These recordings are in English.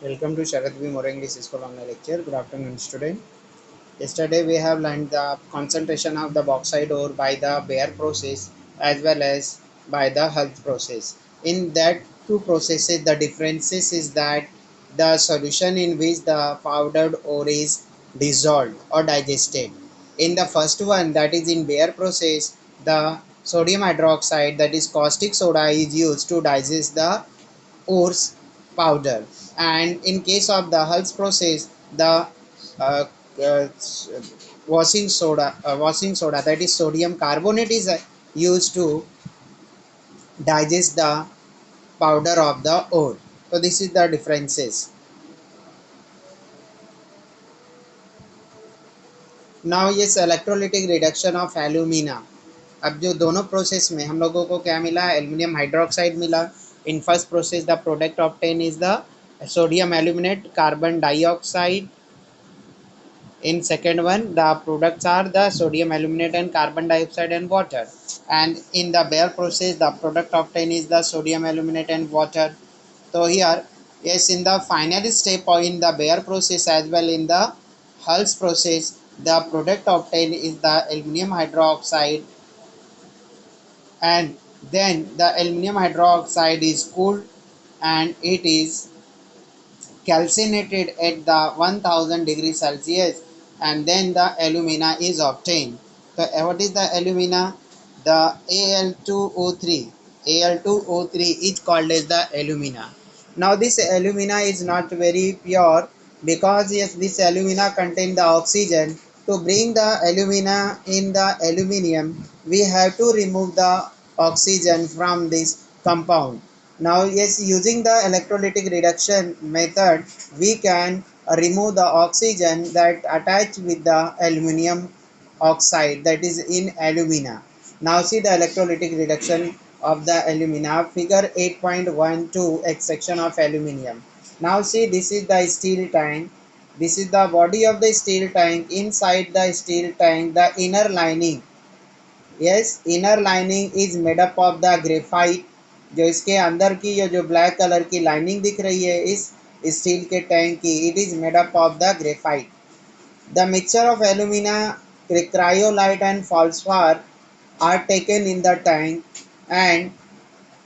Welcome to Sharat B. More English School online lecture. Good afternoon, student. Yesterday we have learned the concentration of the bauxite ore by the Bayer process as well as by the Hulse process. In that two processes, the differences is that the solution in which the powdered ore is dissolved or digested. In the first one, that is in Bayer process, the sodium hydroxide, that is caustic soda, is used to digest the ores powder, and in case of the Hulse process, the uh, uh, washing soda, that is sodium carbonate, is used to digest the powder of the ore. So this is the differences. Now yes, electrolytic reduction of alumina. अब जो दोनों process में हम लोगों को क्या मिला, aluminium hydroxide मिला. In first process the product obtain is the sodium aluminate carbon dioxide. In second one, the products are the sodium aluminate and carbon dioxide and water. And in the Bayer process, the product obtained is the sodium aluminate and water. So here, yes, in the final step or in the Bayer process as well in the Hulse process, the product obtained is the aluminum hydroxide, and then the aluminum hydroxide is cooled and it is calcinated at the 1000 degrees Celsius, and then the alumina is obtained. So what is the alumina? The Al2O3. Al2O3 is called as the alumina. Now this alumina is not very pure because yes, this alumina contain the oxygen. To bring the alumina in the aluminium, we have to remove the oxygen from this compound. Now yes, using the electrolytic reduction method, we can remove the oxygen that attach with the aluminum oxide, that is in alumina. Now see the electrolytic reduction of the alumina, figure 8.12, extraction of aluminium. Now see, this is the steel tank. This is the body of the steel tank. Inside the steel tank, the inner lining, yes, inner lining is made up of the graphite. जो इसके अंदर की ये जो black colour की lining दिख रही है इस स्टील के टैंक की, it is made up of the graphite. The mixture of alumina, cryolite and phosphor are taken in the tank, and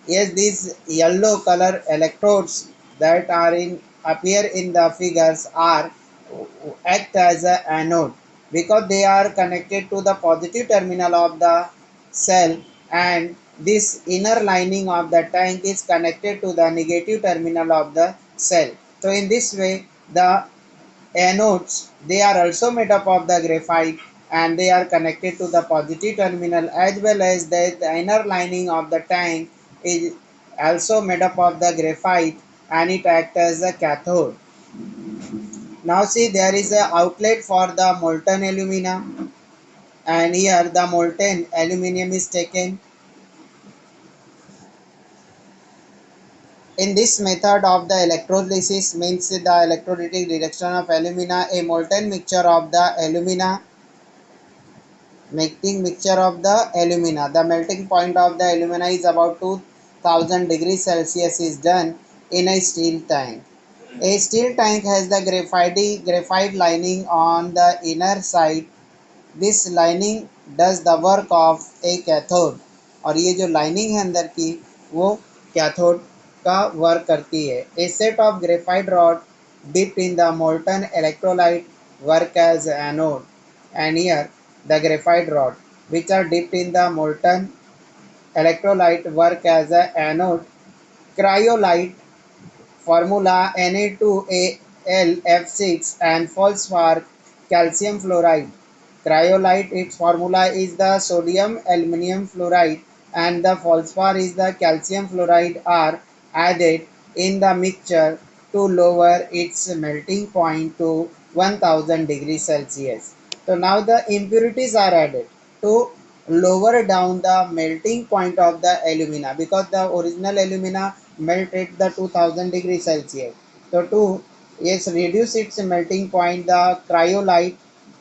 yes, these yellow color electrodes that are in appear in the figures are act as a anode because they are connected to the positive terminal of the cell, and this inner lining of the tank is connected to the negative terminal of the cell. So in this way, the anodes, they are also made up of the graphite and they are connected to the positive terminal, as well as the inner lining of the tank is also made up of the graphite and it acts as a cathode. Now see, there is a outlet for the molten alumina, and here the molten aluminum is taken. In this method of the electrolysis, means the electrolytic reduction of alumina, a molten mixture of the alumina, melting mixture of the alumina. The melting point of the alumina is about 2000 degrees Celsius is done in a steel tank. A steel tank has the graphite lining on the inner side. This lining does the work of a cathode, और ये जो lining है अंदर की वो cathode का work करती है. A set of graphite rod dipped in the molten electrolyte work as anode, and here the graphite rod which are dipped in the molten electrolyte work as a anode. Cryolite formula Na2AlF6 and phosphor calcium fluoride. Cryolite, its formula is the sodium aluminum fluoride and the phosphor is the calcium fluoride are added in the mixture to lower its melting point to 1000 degrees Celsius. So now the impurities are added to lower down the melting point of the alumina because the original alumina melt at the 2000 degrees Celsius. So to yes, reduce its melting point, the cryolite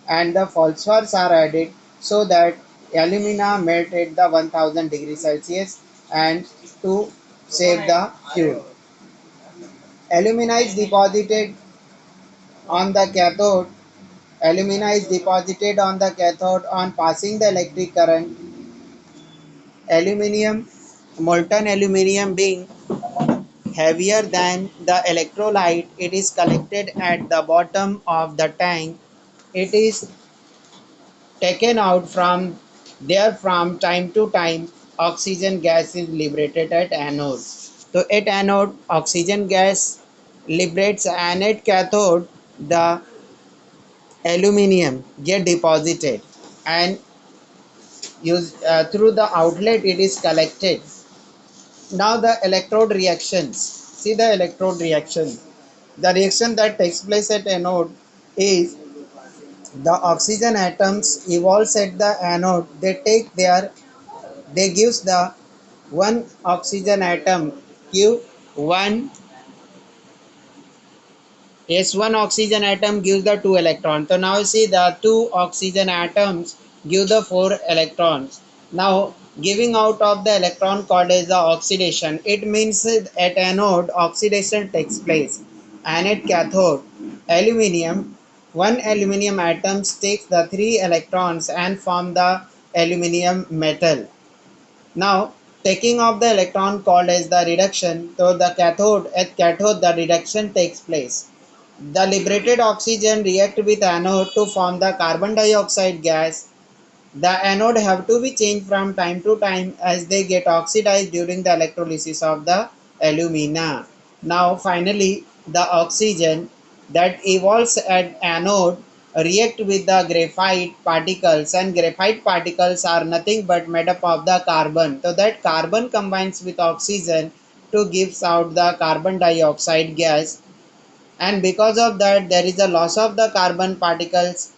and the phosphors are added so that alumina melt at the 1000 degrees Celsius and to save the fuel. Alumina is deposited on the cathode. Alumina is deposited on the cathode on passing the electric current. Aluminium, molten aluminium being heavier than the electrolyte, it is collected at the bottom of the tank. It is taken out from there from time to time. Oxygen gas is liberated at anode. So at anode, oxygen gas liberates, and at cathode, the aluminium get deposited, and use through the outlet it is collected. Now the electrode reactions. See the electrode reaction. The reaction that takes place at anode is the oxygen atoms evolves at the anode. They gives the one oxygen atom give one. Yes, one oxygen atom gives the two electrons. So now see the two oxygen atoms give the four electrons. Now giving out of the electron called as the oxidation. It means at anode oxidation takes place, and at cathode aluminium, one aluminium atom takes the three electrons and form the aluminium metal. Now, taking off the electron called as the reduction, so the cathode the reduction takes place. The liberated oxygen react with anode to form the carbon dioxide gas. The anode have to be changed from time to time as they get oxidized during the electrolysis of the alumina. Now finally the oxygen that evolves at anode react with the graphite particles, and graphite particles are nothing but made up of the carbon. So that carbon combines with oxygen to gives out the carbon dioxide gas, and because of that there is a loss of the carbon particles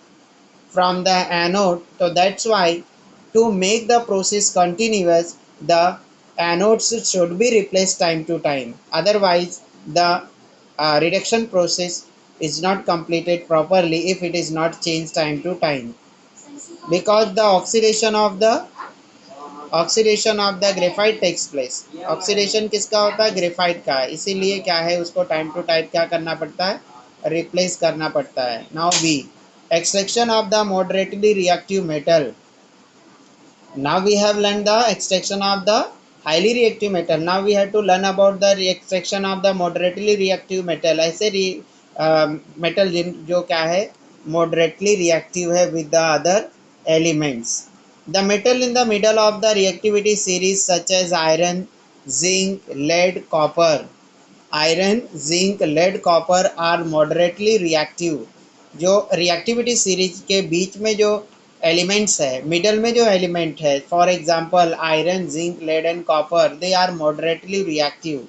from the anode. So that's why to make the process continuous, the anodes should be replaced time to time. Otherwise, the reduction process is not completed properly if it is not changed time to time. Because the oxidation of the graphite takes place. Oxidation किसका होता है? Graphite का. इसीलिए क्या है, उसको time to time क्या करना पड़ता है? रिप्लेस करना पड़ता है. Now B, extraction of the moderately reactive metal. Now we have learned the extraction of the highly reactive metal. Now we have to learn about the extraction of the moderately reactive metal. ऐसे metal जो क्या है, moderately reactive है with the other elements. The metal in the middle of the reactivity series such as iron, zinc, lead, copper. Iron, zinc, lead, copper are moderately reactive. जो reactivity series के बीच में जो elements है, middle में जो element है, for example iron, zinc, lead and copper, they are moderately reactive.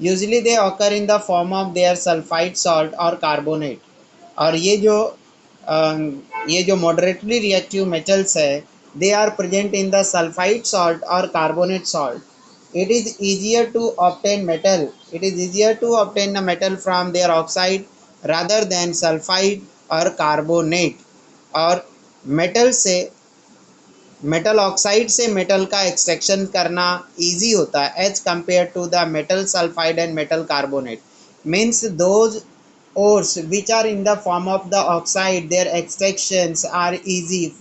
Usually they occur in the form of their sulphide salt और carbonate. और ये जो मॉडरेटली रिएक्टिव मेटल्स है, they are present in the sulphide salt और carbonate salt. It is easier to obtain metal. It is easier to obtain the metal from their oxide rather than sulfide और carbonate. और metal से metal oxide से metal का extraction करना easy होता है as compare to the metal sulphide and metal carbonate. Means those ores which are in the form of the oxide, their extractions are easy.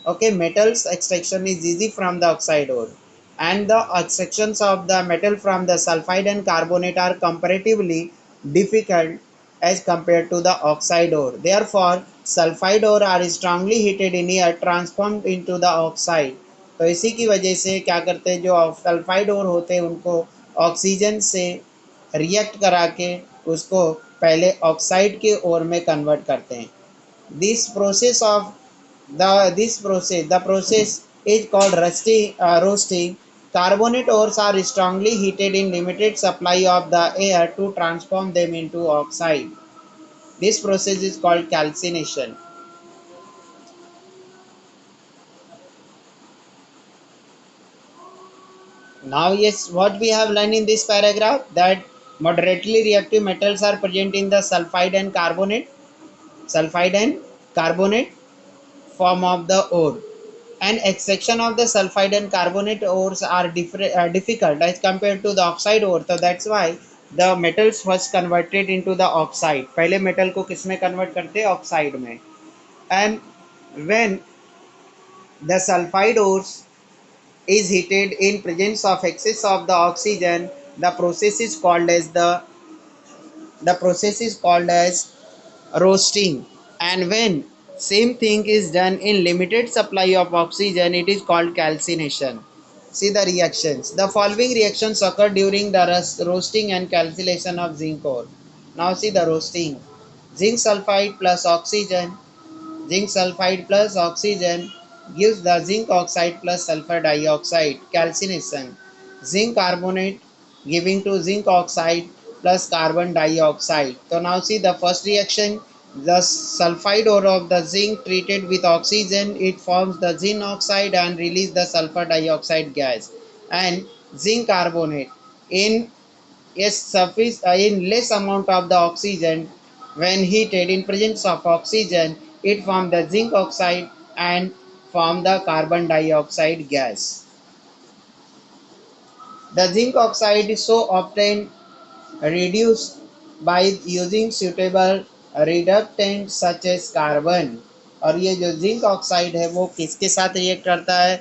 Okay, metals extraction is easy from the oxide ore, and the extractions of the metal from the sulfide and carbonate are comparatively difficult as compared to the oxide ore. Therefore, sulfide ore are strongly heated in air transformed into the oxide. तो इसी की वजह से क्या करते हैं, जो sulphide ओर होते हैं उनको ऑक्सीजन से रिएक्ट करा के उसको पहले ऑक्साइड के ओर में कन्वर्ट करते हैं. This process of the process is called roasting. Carbonate ores are strongly heated in limited supply of the air to transform them into oxide. This process is called calcination. Now yes, what we have learned in this paragraph, that moderately reactive metals are present in the sulfide and carbonate form of the ore, and extraction of the sulfide and carbonate ores are difficult as compared to the oxide ore. So that's why the metals first converted into the oxide. पहले metal को किस में convert करते हैं, oxide में. And when the sulfide ores is heated in presence of excess of the oxygen, the process is called as the process is called as roasting. And when same thing is done in limited supply of oxygen, it is called calcination. See the reactions. The following reactions occur during the roasting and calcination of zinc ore. Now see the roasting. Zinc sulfide plus oxygen. Zinc sulfide plus oxygen gives the zinc oxide plus sulfur dioxide. Calcination. Zinc carbonate giving to zinc oxide plus carbon dioxide. So now see the first reaction. The sulfide ore of the zinc treated with oxygen, it forms the zinc oxide and release the sulfur dioxide gas. And zinc carbonate in in less amount of the oxygen, when heated in presence of oxygen, it form the zinc oxide and form the carbon dioxide gas. The zinc oxide is so often reduced by using suitable reductant such as carbon. और ये जो zinc oxide है वो किसके साथ react करता है,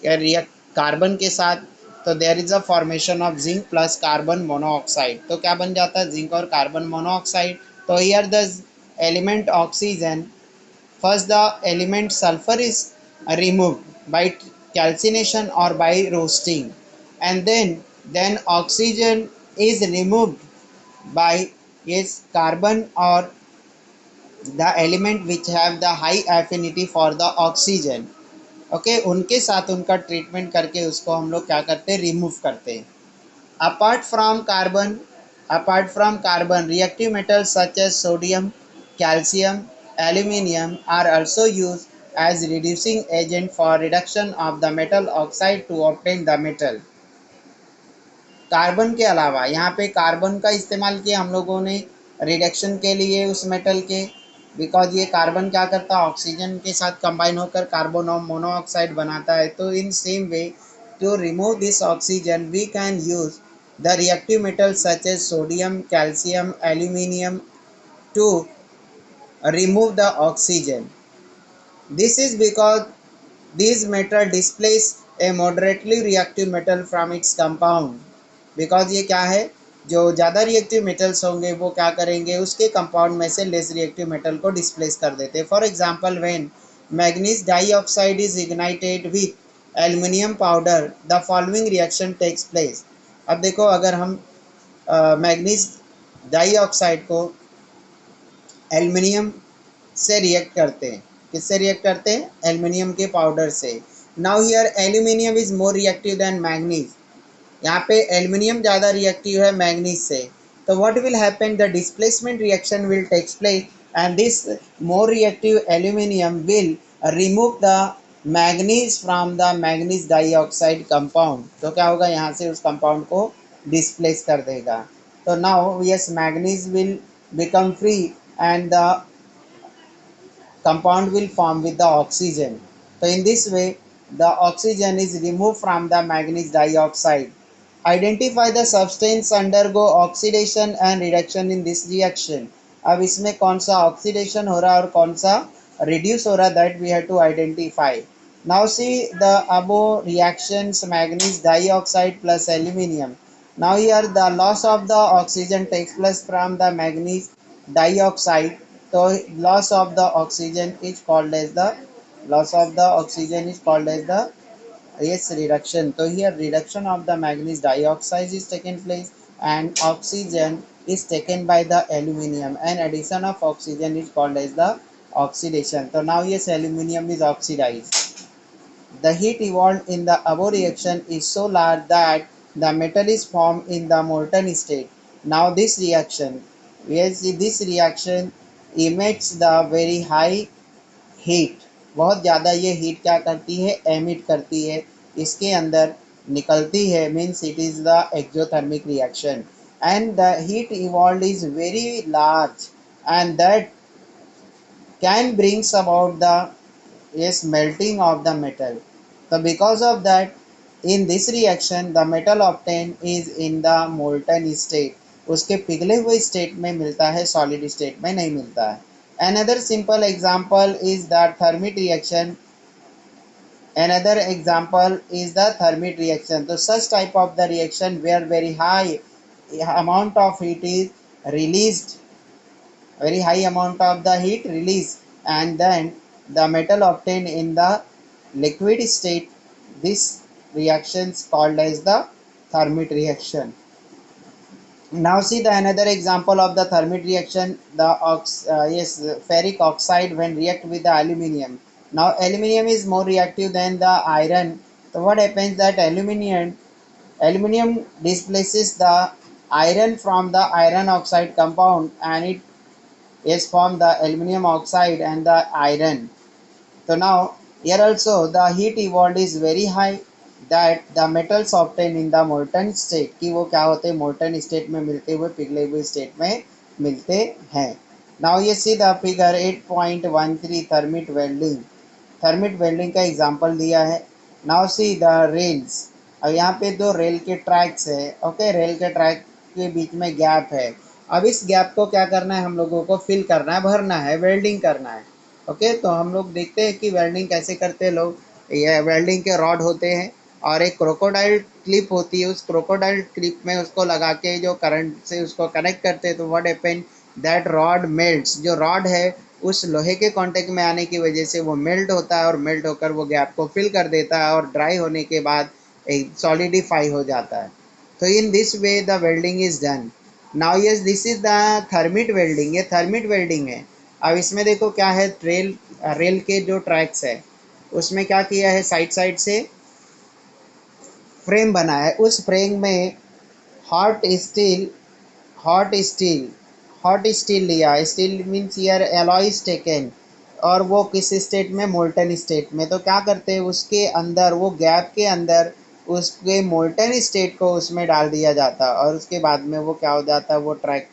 react carbon के साथ. तो there is a formation of zinc plus carbon monoxide. तो क्या बन जाता है, जिंक और कार्बन मोनोऑक्साइड. तो here the element oxygen, first the element sulfur is removed by calcination or by roasting, and then oxygen is removed by its carbon or the element which have the high affinity for the oxygen. Okay उनके साथ उनका treatment करके उसको हम लोग क्या करते हैं, रिमूव करते हैं. Apart from carbon, reactive metals such as sodium, calcium, aluminium are also used as reducing agent for reduction of the metal oxide to obtain the metal. Carbon के अलावा यहाँ पे कार्बन का इस्तेमाल किया हम लोगों ने रिडक्शन के लिए उस मेटल के, बिकॉज ये कार्बन क्या करता है, ऑक्सीजन के साथ कंबाइन होकर कार्बन और मोनोऑक्साइड बनाता है. तो in same way to remove this oxygen we can use the reactive metals such as sodium, calcium, aluminium to remove the oxygen. This is because these metal displace a moderately reactive metal from its compound. Because ये क्या है, जो ज़्यादा reactive metals होंगे वो क्या करेंगे, उसके कंपाउंड में से लेस रिएक्टिव मेटल को डिस्प्लेस कर देते हैं. For example when manganese dioxide is ignited with aluminium powder, the following reaction takes place. अब देखो अगर हम मैग्नीज डाइऑक्साइड को एल्युमिनियम से रिएक्ट करते हैं, किससे रिएक्ट करते हैं, एल्युमिनियम के पाउडर से. Now here aluminium is more reactive than manganese. यहाँ पे एल्युमिनियम ज़्यादा रिएक्टिव है मैग्नीज से. तो what will happen, the displacement reaction will takes place and this more reactive aluminium will remove the manganese from the manganese dioxide compound. तो क्या होगा, यहाँ से उस कंपाउंड को डिस्प्लेस कर देगा. तो now yes manganese will become free and the compound will form with the oxygen. So in this way the oxygen is removed from the manganese dioxide. Identify the substance undergo oxidation and reduction in this reaction. अब इसमें कौन सा oxidation हो रहा है और कौन सा रिड्यूस हो रहा है, that we have to identify. Now see the above reactions manganese dioxide plus aluminium. Now here the loss of the oxygen takes place from the manganese dioxide. So loss of the oxygen is called as the yes reduction. So here reduction of the manganese dioxide is taken place and oxygen is taken by the aluminium, and addition of oxygen is called as the oxidation. So now yes aluminium is oxidized. The heat evolved in the above reaction is so large that the metal is formed in the molten state. Now this reaction, yes, this reaction emits the very high heat. बहुत ज़्यादा ये heat क्या करती है, emit करती है, इसके अंदर निकलती है, means it is the exothermic reaction. And the heat evolve is very large and that can brings about the yes melting of the metal. So because of that, in this reaction the metal obtained is in the molten state. उसके पिघले हुए state में मिलता है, solid state में नहीं मिलता है। Another simple example is the thermit reaction. Another example is the thermit reaction. So such type of the reaction where very high amount of heat is released, very high amount of the heat released, and then the metal obtained in the liquid state. This reaction is called as the thermit reaction. Now see the another example of the thermit reaction, the ferric oxide when react with the aluminium. Now aluminium is more reactive than the iron. So what happens that aluminium displaces the iron from the iron oxide compound, and it is form the aluminium oxide and the iron. So now here also the heat evolved is very high that the metals obtained in the molten state कि वो क्या होते हैं, molten state में मिलते हुए पिघले हुए state में मिलते हैं. Now you see the figure 8.13 thermit welding. Thermit welding का एग्जांपल दिया है. Now see the rails. अब यहाँ पे दो रेल के ट्रैक्स है. ओके, रेल के ट्रैक के बीच में गैप है. अब इस गैप को क्या करना है, हम लोगों को फिल करना है, भरना है, वेल्डिंग करना है. ओके, तो हम लोग देखते हैं कि वेल्डिंग कैसे करते हैं लोग. ये वेल्डिंग के रॉड होते हैं और एक क्रोकोडाइल क्लिप होती है. उस क्रोकोडाइल क्लिप में उसको लगा के जो करंट से उसको कनेक्ट करते हैं, तो what happen that rod melts. जो रॉड है उस लोहे के कांटेक्ट में आने की वजह से वो मेल्ट होता है और मेल्ट होकर वो गैप को फिल कर देता है और ड्राई होने के बाद एक सॉलिडिफाई हो जाता है. तो in this way the welding is done. Now yes this is the thermite welding. ये थर्मिट वेल्डिंग है. अब इसमें देखो क्या है, रेल के जो ट्रैक्स है उसमें क्या किया है, साइड साइड से फ्रेम बनाया है. उस फ्रेम में hot steel hot steel hot steel लिया. Steel means year alloys taken, और वो किस स्टेट में, मोल्टन स्टेट में. तो क्या करते हैं, उसके अंदर वो गैप के अंदर उसके मोल्टन स्टेट को उसमें डाल दिया जाता है और उसके बाद में वो क्या हो जाता है, वो ट्रैक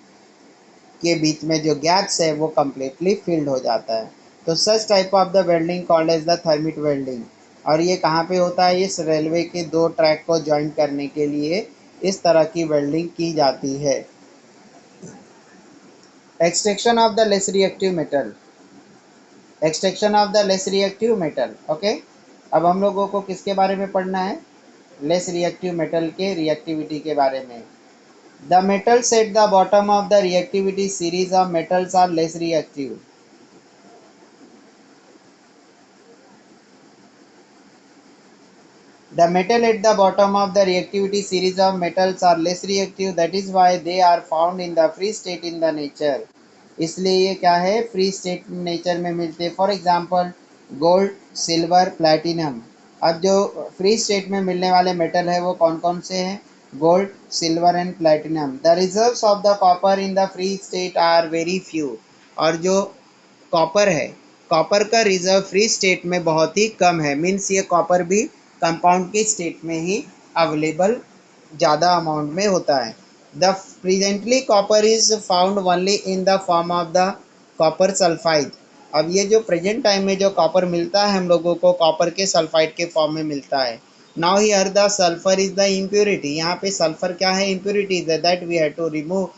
के बीच में जो गैप्स है वो कम्प्लीटली फिल्ड हो जाता है. तो such type of the welding called as the thermite welding. और ये कहाँ पे होता है, इस रेलवे के दो ट्रैक को ज्वाइन करने के लिए इस तरह की वेल्डिंग की जाती है. Extraction of the less reactive metal. Extraction of the less reactive metal. Okay, अब हम लोगों को किसके बारे में पढ़ना है, लेस रिएक्टिव मेटल के रिएक्टिविटी के बारे में. The metals at the bottom of the reactivity series of metals are less reactive. The metal at the bottom of the reactivity series of metals are less reactive. That is why they are found in the free state in the nature. इसलिए ये क्या है, free state nature में मिलते हैं. For example gold, silver, platinum. अब जो free state में मिलने वाले मेटल है वो कौन कौन से हैं, gold, silver and platinum. The reserves of the copper in the free state are very few. और जो कॉपर है, कॉपर का रिजर्व फ्री स्टेट में बहुत ही कम है. मीन्स ये कॉपर भी कंपाउंड के स्टेट में ही अवेलेबल ज़्यादा अमाउंट में होता है. The presently copper is found only in the form of the copper sulphide. अब ये जो प्रेजेंट टाइम में जो कॉपर मिलता है हम लोगों को, कॉपर के सल्फाइड के फॉर्म में मिलता है. Now here the sulphur is the impurity. यहाँ पे सल्फर क्या है, impurity that we have to remove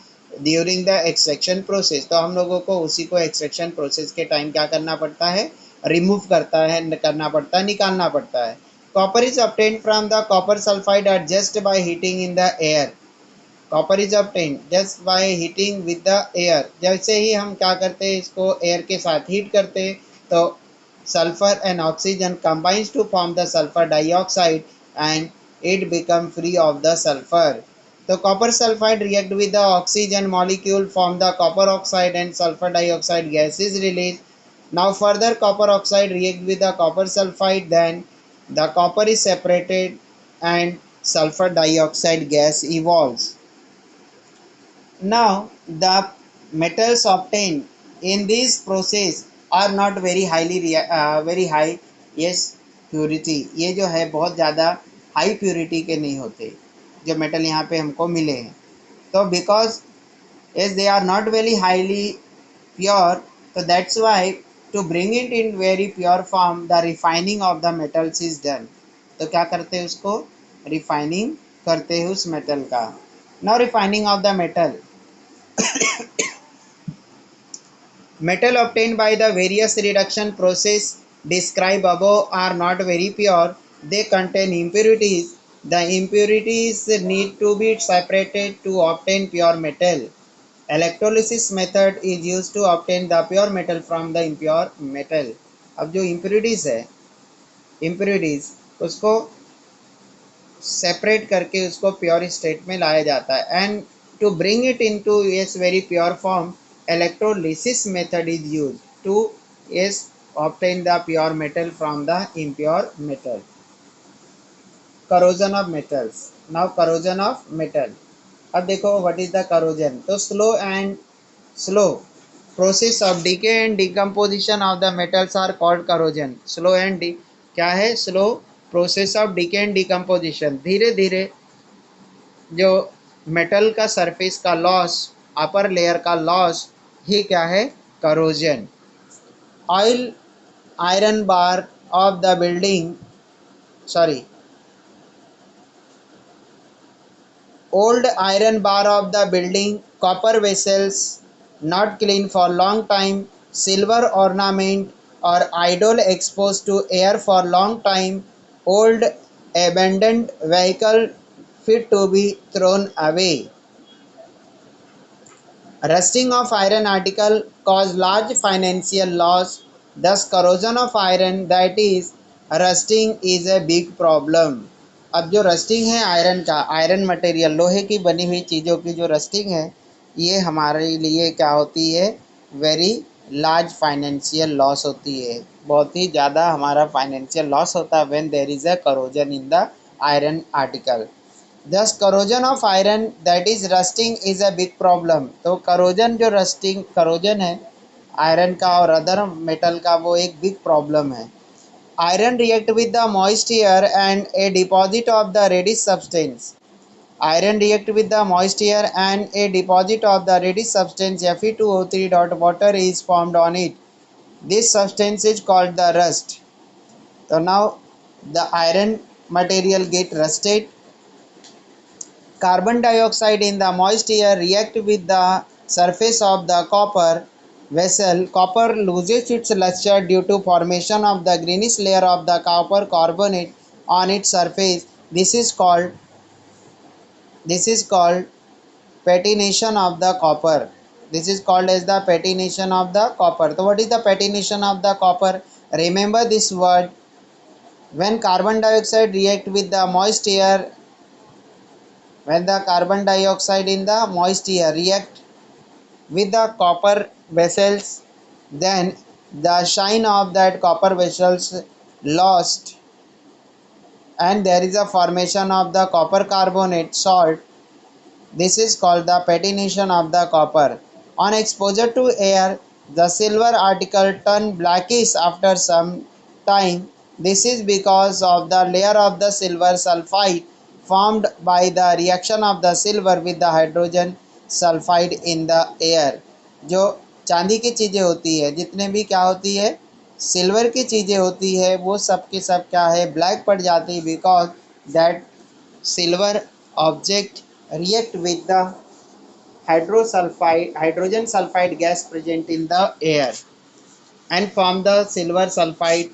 during the extraction process. तो हम लोगों को उसी को एक्सट्रैक्शन प्रोसेस के टाइम क्या करना पड़ता है, रिमूव करना पड़ता है, निकालना पड़ता है. Copper is obtained from the copper sulphide at just by heating in the air. Copper is obtained just by heating with the air. जैसे ही हम क्या करते हैं, इसको एयर के साथ हीट करते हैं तो sulphur and oxygen combines to form the sulfur dioxide and it become free of the sulfur. तो copper sulfide react with the oxygen molecule form the copper oxide and sulfur dioxide gas is released. Now further copper oxide react with the copper sulfide, then the copper is separated and sulfur dioxide gas evolves. Now the metals obtained in this process are not very very high yes purity. ये जो है बहुत ज़्यादा high purity के नहीं होते जो metal यहाँ पे हमको मिले हैं. तो because as they are not very highly pure, so that's why to bring it in very pure form the refining of the metals is done. तो क्या करते हैं, उसको रिफाइनिंग करते हैं उस मेटल का. Now refining of the metal. Metal obtained by the various reduction process described above are not very pure. They contain impurities. The impurities need to be separated to obtain pure metal. Electrolysis method is used to obtain the pure metal from the impure metal. अब जो impurities है, impurities उसको separate करके उसको pure state में लाया जाता है, and to bring it into its very pure form electrolysis method is used to yes obtain the pure metal from the impure metal. Corrosion of metals. Now corrosion of metal. अब देखो what is the corrosion. तो slow process of decay and decomposition of the metals are called corrosion. Slow and क्या है, slow process of decay and decomposition, धीरे धीरे जो metal का surface का लॉस, अपर लेयर का लॉस, ही क्या है, corrosion. Oil iron bar of the building, sorry, old iron bar of the building, copper vessels not clean for long time, silver ornament or idol exposed to air for long time, old abandoned vehicle fit to be thrown away. Rusting of iron article cause large financial loss. Thus corrosion of iron, that is rusting, is a big problem. अब जो rusting है iron का, iron material, लोहे की बनी हुई चीज़ों की जो रस्टिंग है, ये हमारे लिए क्या होती है, वेरी लार्ज फाइनेंशियल लॉस होती है, बहुत ही ज़्यादा हमारा फाइनेंशियल लॉस होता है when there is a corrosion in the iron article. Thus corrosion of iron, that is rusting, is a big problem. तो corrosion जो rusting corrosion है आयरन का और अदर मेटल का, वो एक बिग प्रॉब्लम है. Iron react with the moist air and a deposit of the reddish substance. Iron react with the moist air and a deposit of the reddish substance Fe2O3 dot water is formed on it. This substance is called the rust. So now the iron material get rusted. Carbon dioxide in the moist air react with the surface of the copper vessel. Copper loses its luster due to formation of the greenish layer of the copper carbonate on its surface. This is called patination of the copper. This is called as the patination of the copper. So what is the patination of the copper? Remember this word. When carbon dioxide react with the moist air, when the carbon dioxide in the moist air react with the copper vessels, then the shine of that copper vessels lost, and there is a formation of the copper carbonate salt. This is called the patination of the copper. On exposure to air, the silver article turn blackish after some time. This is because of the layer of the silver sulfide formed by the reaction of the silver with the hydrogen sulfide in the air. जो चांदी की चीज़ें होती है, जितने भी क्या होती है, सिल्वर की चीज़ें होती है, वो सब के सब क्या है, ब्लैक पड़ जाती है, because that silver object react with the hydrogen sulfide gas present in the air and form the silver sulfide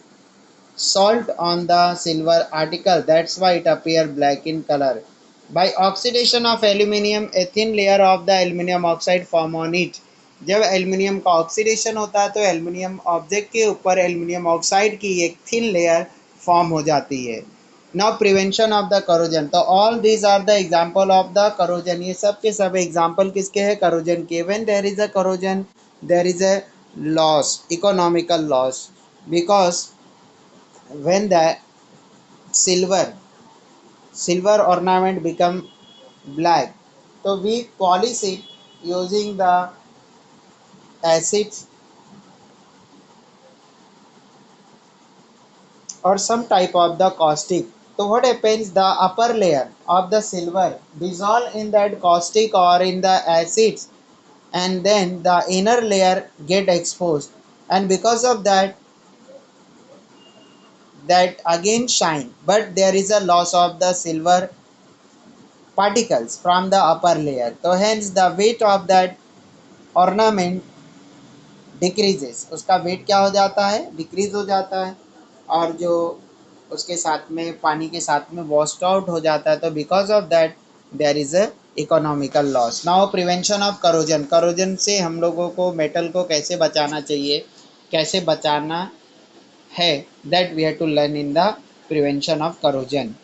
salt on the silver article. That's why it appear black in color. By oxidation of aluminium, a thin layer of the aluminium oxide form on it. जब aluminium का oxidation होता है तो aluminium object के ऊपर aluminium oxide की एक thin layer form हो जाती है. Now prevention of the corrosion. तो all these are the example of the corrosion. ये सब के सब एग्जाम्पल किसके हैं, करोजन के. When there is a corrosion, there is a loss, economical loss, because when the silver ornament become black, so we polish it using the acids or some type of the caustic. So what happens, the upper layer of the silver dissolve in that caustic or in the acids, and then the inner layer get exposed, and because of that again shine, but there is a loss of the silver particles from the upper layer. So hence the weight of that ornament decreases, उसका wait क्या हो जाता है, decrease हो जाता है, और जो उसके साथ में पानी के साथ में वॉश्ड आउट हो जाता है, तो because of that there is a economical loss. Now prevention of corrosion, corrosion से हम लोगों को मेटल को कैसे बचाना चाहिए, कैसे बचाना है, that we have to learn in the prevention of corrosion.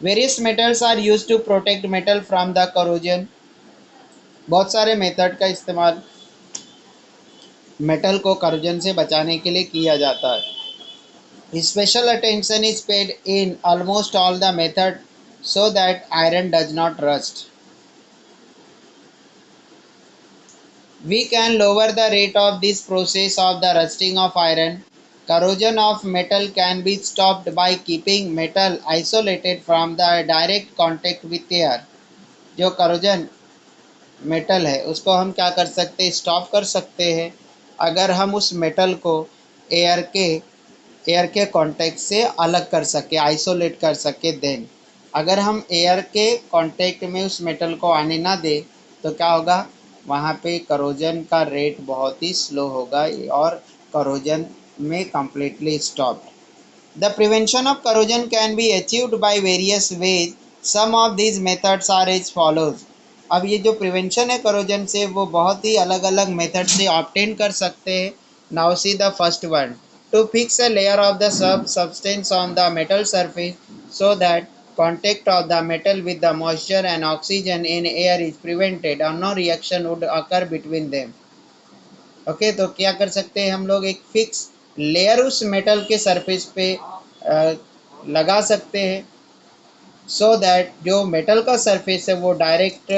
Various metals are used to protect metal from the corrosion, बहुत सारे मेथड का इस्तेमाल मेटल को करोजन से बचाने के लिए किया जाता है। Special attention is paid in almost all the method so that iron does not rust. We can lower the rate of this process of the rusting of iron. Corrosion of metal can be stopped by keeping metal isolated from the direct contact with air. जो corrosion metal है उसको हम क्या कर सकते हैं, stop कर सकते हैं, अगर हम उस मेटल को एयर के एयर के कांटेक्ट से अलग कर सके, आइसोलेट कर सके। देन अगर हम एयर के कांटेक्ट में उस मेटल को आने ना दे तो क्या होगा, वहाँ पे करोजन का रेट बहुत ही स्लो होगा और करोजन में completely stopped. The prevention of corrosion can be achieved by various ways. Some of these methods are as follows. अब ये जो प्रिवेंशन है करोजन से वो बहुत ही अलग अलग मेथड से ऑब्टेन कर सकते हैं। Now see the first one, to fix a layer of the substance on the metal surface so that contact of the metal with the moisture and oxygen in air is prevented or no reaction would occur between them. Okay तो क्या कर सकते हैं हम लोग, एक fix layer उस metal के सरफेस पे लगा सकते हैं, सो दैट जो मेटल का सरफेस है वो डायरेक्ट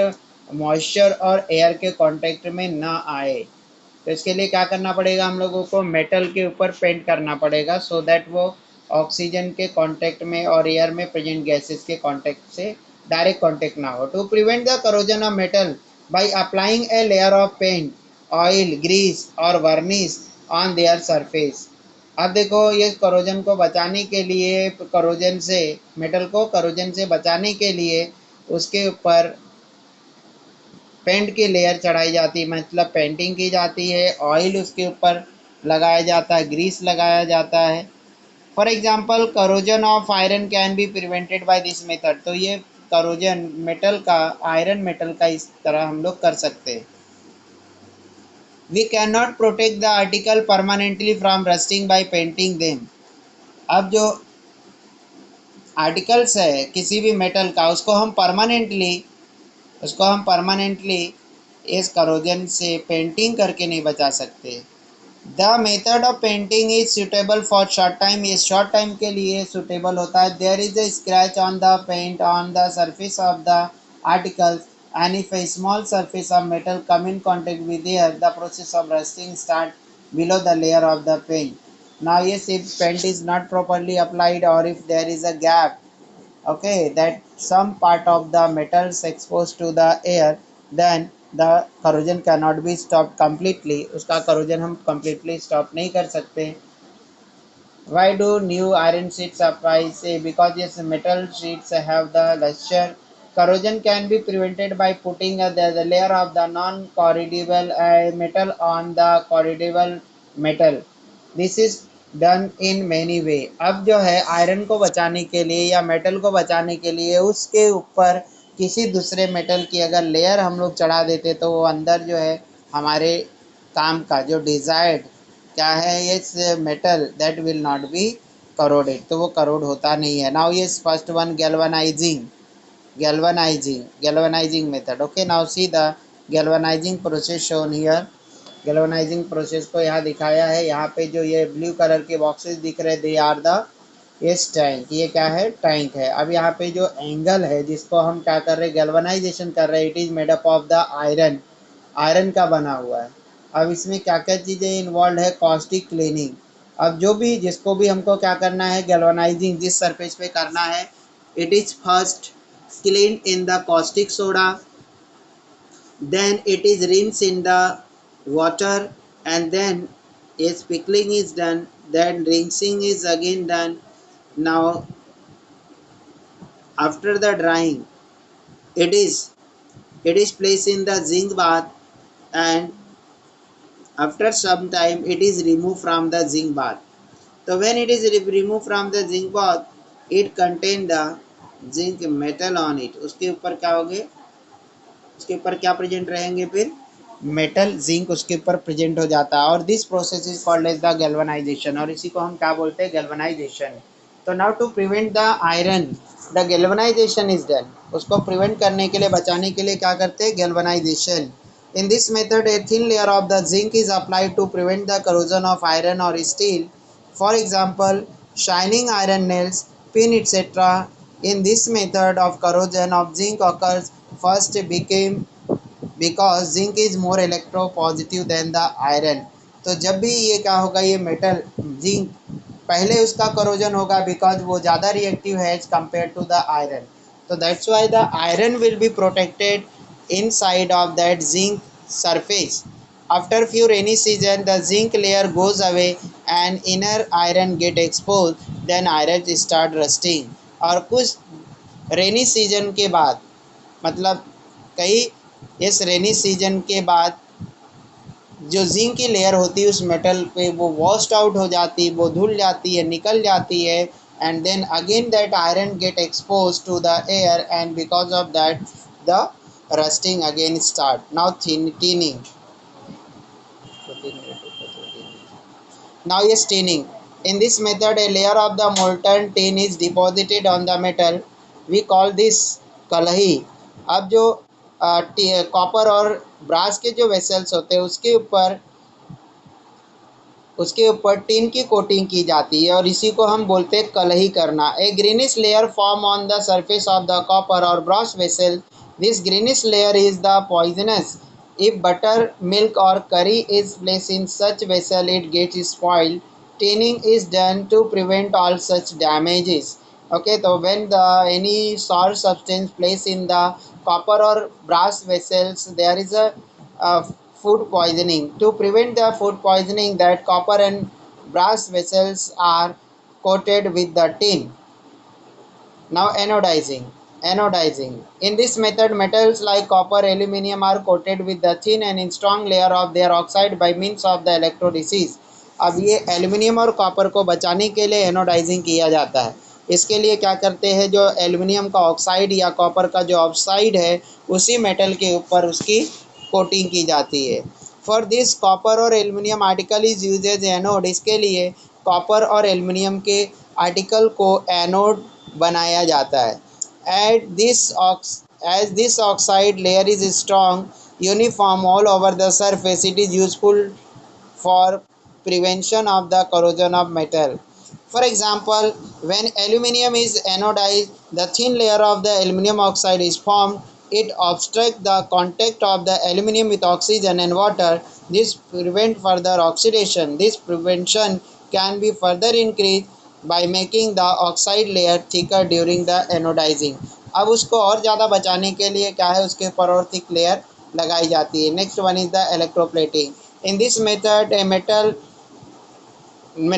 मॉइस्चर और एयर के कांटेक्ट में ना आए। तो इसके लिए क्या करना पड़ेगा, हम लोगों को मेटल के ऊपर पेंट करना पड़ेगा सो दैट वो ऑक्सीजन के कांटेक्ट में और एयर में प्रेजेंट गैसेस के कांटेक्ट से डायरेक्ट कांटेक्ट ना हो। To prevent the corrosion of metal by applying a layer of paint, oil, grease और वर्निश ऑन देयर सरफेस। अब देखो ये करोजन को बचाने के लिए, करोजन से मेटल को करोजन से बचाने के लिए उसके ऊपर पेंट की लेयर चढ़ाई जाती है, मतलब पेंटिंग की जाती है, ऑयल उसके ऊपर लगाया जाता है, ग्रीस लगाया जाता है। For example corrosion of iron can be prevented by this method, तो ये करोजन मेटल का, आयरन मेटल का इस तरह हम लोग कर सकते हैं। We can not protect the article permanently from rusting by painting them. अब जो आर्टिकल्स है किसी भी मेटल का उसको हम परमानेंटली इस करोजन से पेंटिंग करके नहीं बचा सकते। The method of painting is suitable for short time, ये शॉर्ट टाइम के लिए सुटेबल होता है। There is a scratch on the paint on the surface of the articles and if a small surface of metal come in contact with air, the process of rusting start below the layer of the paint. Now yes, if paint is not properly applied or if there is a gap, okay, that some part of the metals exposed to the air, then the corrosion cannot be stopped completely, उसका corrosion हम completely stop नहीं कर सकते। why do new iron sheets apply, say because yes metal sheets have the luster, corrosion can be prevented by putting the layer of the non corrodible metal on the corrodible metal. This is done in many way. अब जो है iron को बचाने के लिए या metal को बचाने के लिए उसके ऊपर किसी दूसरे मेटल की अगर लेयर हम लोग चढ़ा देते तो वो अंदर जो है हमारे काम का जो डिज़ायर्ड क्या है, ये metal that will not be corroded, तो वो करोड होता नहीं है। नाउ ये first one galvanising method. Okay now see the galvanising process shown here. Galvanising process को यहाँ दिखाया है। यहाँ पे जो ये ब्लू कलर के बॉक्सेस दिख रहे दे आर द इस टैंक, ये क्या है, टैंक है। अब यहाँ पे जो एंगल है जिसको हम क्या कर रहे हैं, गैल्वनाइजेशन कर रहे हैं, it is made up of the iron, iron का बना हुआ है। अब इसमें क्या क्या चीज़ें इन्वॉल्व है, कॉस्टिक क्लीनिंग। अब जो भी जिसको भी हमको क्या करना है, गैल्वनाइजिंग जिस सरफेस पे करना है, it is first clean in the caustic soda, then it is rinsed in the water, and then a pickling is done, then rinsing is again done. Now after the drying, it is it is placed in the zinc bath, and After some time it is removed from the zinc bath. So when it is removed from the zinc bath, it contain the zinc metal on it. उसके ऊपर क्या होगे, उसके ऊपर क्या present रहेंगे, फिर metal zinc उसके ऊपर प्रेजेंट हो जाता है। और this process is called as the galvanization, और इसी को हम क्या बोलते हैं, गैल्वेनाइजेशन। तो now to prevent the iron, the galvanization is done. उसको प्रिवेंट करने के लिए, बचाने के लिए क्या करते हैं, galvanization. In this method a thin layer of the zinc is applied to prevent the corrosion of iron और steel, for example shining iron nails, pin, etc. In this method of corrosion of zinc occurs first became because zinc is more electropositive than the iron। तो जब भी ये क्या होगा, ये metal zinc पहले उसका करोजन होगा बिकॉज वो ज़्यादा रिएक्टिव है as compare to the iron. तो that's why the iron will be protected inside of that zinc surface. After few rainy season the zinc layer goes away and inner iron get exposed, then iron start rusting। और कुछ rainy season के बाद, मतलब कई इस rainy season के बाद जो जिंक की लेयर होती है उस मेटल पे वो वॉश्ड आउट हो जाती है, वो धुल जाती है, निकल जाती है। And then again that iron get expose to the air and because of that the rusting again start. Now tinning, now is staining। In this method a layer of the molten tin is deposited on the metal, we call this कलही। अब जो copper और brass के जो vessels होते हैं उसके ऊपर tin की कोटिंग की जाती है और इसी को हम बोलते हैं कलही करना। A greenish layer form on the surface of the copper और brass vessel, this greenish layer is the poisonous. If butter, milk और curry is placed in such vessel it gets spoiled। Tinning is done to prevent all such damages। Okay, so when the any sour substance placed in the copper or brass vessels, there is a food poisoning. To prevent the food poisoning, that copper and brass vessels are coated with the tin। Now anodizing. Anodizing. In this method, metals like copper, aluminum are coated with the thin and strong layer of their oxide by means of the electrolysis। अब ये aluminium और copper को बचाने के लिए anodising किया जाता है। इसके लिए क्या करते हैं, जो एल्युमिनियम का ऑक्साइड या कॉपर का जो ऑक्साइड है उसी मेटल के ऊपर उसकी कोटिंग की जाती है। फॉर दिस कॉपर और aluminium article is use as anode. इसके लिए कॉपर और एल्युमिनियम के आर्टिकल को एनोड बनाया जाता है। At this as this oxide layer is strong uniform all over the surface, it is useful for prevention of the corrosion of metal। For example, when aluminum is anodized, the thin layer of the aluminum oxide is formed. It obstructs the contact of the aluminum with oxygen and water. This prevents further oxidation। This prevention can be further increased by making the oxide layer thicker during the anodizing। अब उसको और ज़्यादा बचाने के लिए क्या है, उसके ऊपर और थिक लेयर लगाई जाती है। Next one is the electroplating. In this method, a metal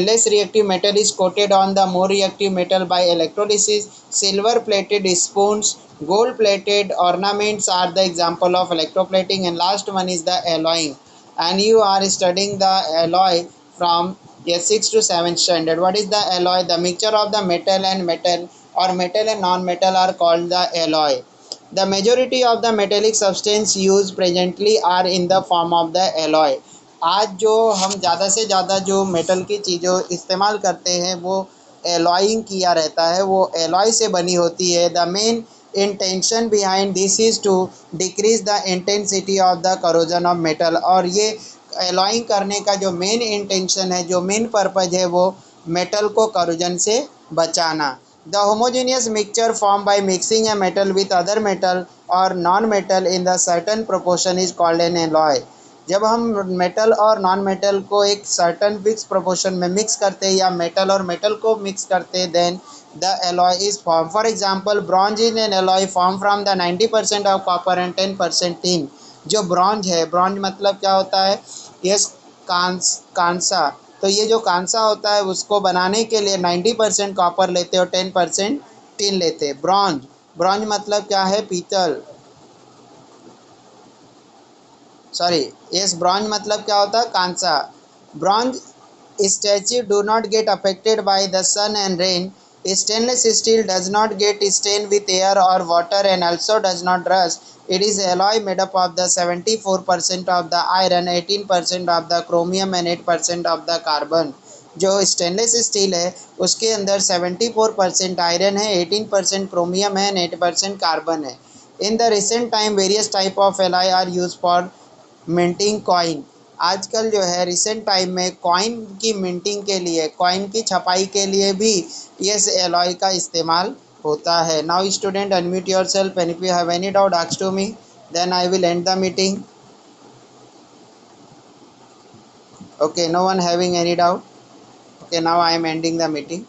less reactive metal is coated on the more reactive metal by electrolysis। Silver plated spoons, gold plated ornaments are the example of electroplating, and last one is the alloying। And you are studying the alloy from a 6 to 7 standard। What is the alloy? The mixture of the metal and metal or metal and non-metal are called the alloy। The majority of the metallic substance used presently are in the form of the alloy। आज जो हम ज़्यादा से ज़्यादा जो metal की चीज़ों इस्तेमाल करते हैं वो एलॉइंग किया रहता है, वो एलॉय से बनी होती है। The main intention behind this is to decrease the intensity of the corrosion of metal. और ये एलॉइंग करने का जो मेन इंटेंशन है, जो मेन पर्पज है, वो मेटल को करोजन से बचाना। The homogeneous mixture form by mixing a metal with other metal और non metal in the certain proportion is called an alloy. जब हम मेटल और नॉन मेटल को एक सर्टन फिक्स प्रोपोर्शन में मिक्स करते हैं या मेटल और मेटल को मिक्स करते हैं, then the alloy is form. For example, bronze is an alloy form from the 90% of copper and 10% tin. जो ब्रॉन्ज है, ब्रॉन्ज मतलब क्या होता है, ये कांसा। तो ये जो कांसा होता है उसको बनाने के लिए 90% कॉपर लेते हैं और 10% टिन लेते हैं। ब्रॉन्ज, ब्रॉन्ज मतलब क्या है, पीतल। सॉरी, यस, ब्रॉन्ज मतलब क्या होता है? कांसा। Bronze statue do not get affected by the sun and rain. Stainless steel does not get stained with air or water and also does not rust. It is alloy made up of the 74% of the iron, 18% of the chromium and 8% of the carbon. जो stainless steel है उसके अंदर 74% iron है, 18% chromium है, 8% carbon है. In the recent time various type of alloy are use for minting coin. आजकल जो है रिसेंट टाइम में कॉइन की मिंटिंग के लिए, कॉइन की छपाई के लिए भी यस एलॉय का इस्तेमाल होता है. Now student unmute your self and if you have any doubt ask to me, then I will end the meeting. Okay, no one having any doubt? Okay, now I am ending the meeting.